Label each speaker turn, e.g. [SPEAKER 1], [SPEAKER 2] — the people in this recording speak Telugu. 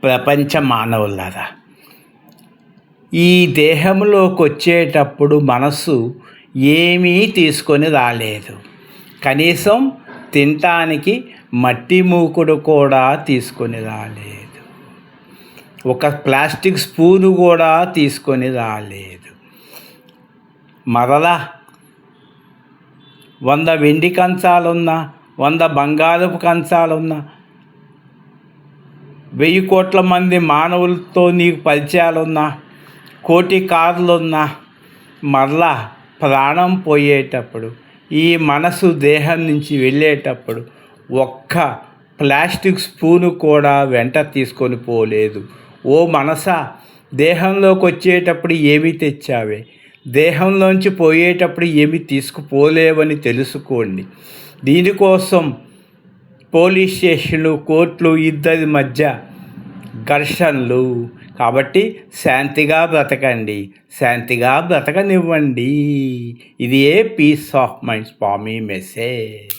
[SPEAKER 1] ప్రపంచ మానవులారా, ఈ దేహంలోకి వచ్చేటప్పుడు మనసు ఏమీ తీసుకొని రాలేదు. కనీసం తినటానికి మట్టి మూకుడు కూడా తీసుకొని రాలేదు. ఒక ప్లాస్టిక్ స్పూను కూడా తీసుకొని రాలేదు. మరలా 100 వెండి కంచాలున్నా, 100 బంగారపు కంచాలున్నా, 1000 కోట్ల మంది మానవులతో నీకు పరిచయాలున్నా, 1 కోటి కార్లున్నా, మరలా ప్రాణం పోయేటప్పుడు ఈ మనసు దేహం నుంచి వెళ్ళేటప్పుడు ఒక్క ప్లాస్టిక్ స్పూను కూడా వెంట తీసుకొని పోలేదు. ఓ మనసా, దేహంలోకి వచ్చేటప్పుడు ఏమి తెచ్చావే, దేహంలోంచి పోయేటప్పుడు ఏమి తీసుకుపోలేవని తెలుసుకోండి. దీనికోసం పోలీస్ స్టేషన్లు, కోర్టులు, ఇద్దరి మధ్య ఘర్షణలు. కాబట్టి శాంతిగా బ్రతకండి, శాంతిగా బ్రతకనివ్వండి. ఇది a peace of mind Swami message.